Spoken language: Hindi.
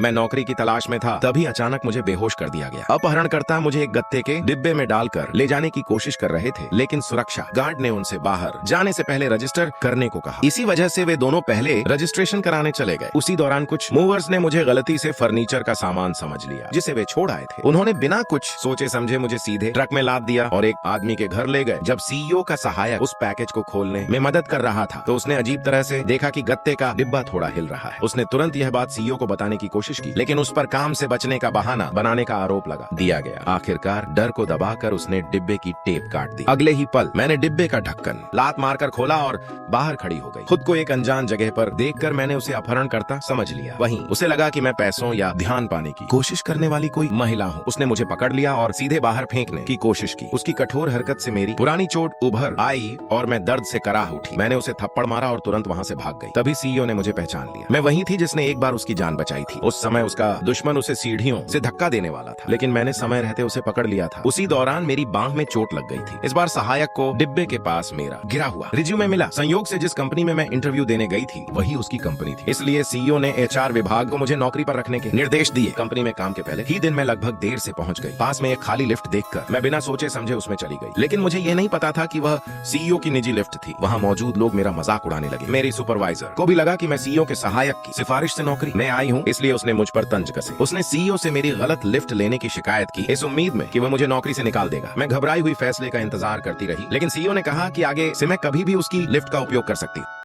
मैं नौकरी की तलाश में था, तभी अचानक मुझे बेहोश कर दिया गया। अपहरणकर्ता मुझे एक गत्ते के डिब्बे में डालकर ले जाने की कोशिश कर रहे थे, लेकिन सुरक्षा गार्ड ने उनसे बाहर जाने से पहले रजिस्टर करने को कहा। इसी वजह से वे दोनों पहले रजिस्ट्रेशन कराने चले गए। उसी दौरान कुछ मूवर्स ने मुझे गलती से फर्नीचर का सामान समझ लिया, जिसे वे छोड़ आए थे। उन्होंने बिना कुछ सोचे समझे मुझे सीधे ट्रक में लाद दिया और एक आदमी के घर ले गए। जब सीईओ का सहायक उस पैकेज को खोलने में मदद कर रहा था, तो उसने अजीब तरह से देखा कि गत्ते का डिब्बा थोड़ा हिल रहा है। उसने तुरंत यह बात सीईओ को बताने की कोशिश की, लेकिन उस पर काम से बचने का बहाना बनाने का आरोप लगा दिया गया। आखिरकार डर को दबाकर उसने डिब्बे की टेप काट दी। अगले ही पल मैंने डिब्बे का ढक्कन लात मारकर खोला और बाहर खड़ी हो गई। खुद को एक अनजान जगह पर देखकर मैंने उसे अपहरणकर्ता समझ लिया। वहीं उसे लगा कि मैं पैसों या ध्यान पाने की कोशिश करने वाली कोई महिला हूँ। उसने मुझे पकड़ लिया और सीधे बाहर फेंकने की कोशिश की। उसकी कठोर हरकत से मेरी पुरानी चोट उभर आई और मैं दर्द से कराह उठी। मैंने उसे थप्पड़ मारा और तुरंत वहाँ से भाग गई। तभी सीईओ ने मुझे पहचान लिया। मैं वही थी जिसने एक बार उसकी जान बचाई थी। उस समय उसका दुश्मन उसे सीढ़ियों से धक्का देने वाला था, लेकिन मैंने समय रहते उसे पकड़ लिया था। उसी दौरान मेरी बांह में चोट लग गई थी। इस बार सहायक को डिब्बे के पास मेरा गिरा हुआ रिज्यूमे मिला। संयोग से जिस कंपनी में मैं इंटरव्यू देने गई थी, वही उसकी कंपनी थी। इसलिए सीईओ ने एचआर विभाग को मुझे नौकरी पर रखने के निर्देश दिए। कंपनी में काम के पहले ही दिन मैं लगभग देर से पहुंच गई। पास में एक खाली लिफ्ट देखकर मैं बिना सोचे समझे उसमें चली गई, लेकिन मुझे ये नहीं पता था कि वह सीईओ की निजी लिफ्ट थी। वहाँ मौजूद लोग मेरा मजाक उड़ाने लगे। मेरी सुपरवाइजर को भी लगा कि मैं सीईओ के सहायक की सिफारिश से नौकरी में आई हूँ, इसलिए उसने मुझ पर तंज कसे। उसने सीईओ से मेरी गलत लिफ्ट लेने की शिकायत की, इस उम्मीद में कि वह मुझे नौकरी से निकाल देगा। मैं घबराई हुई फैसले का इंतजार करती रही, लेकिन सीईओ ने कहा कि आगे से मैं कभी भी उसकी लिफ्ट का उपयोग कर सकती हूँ।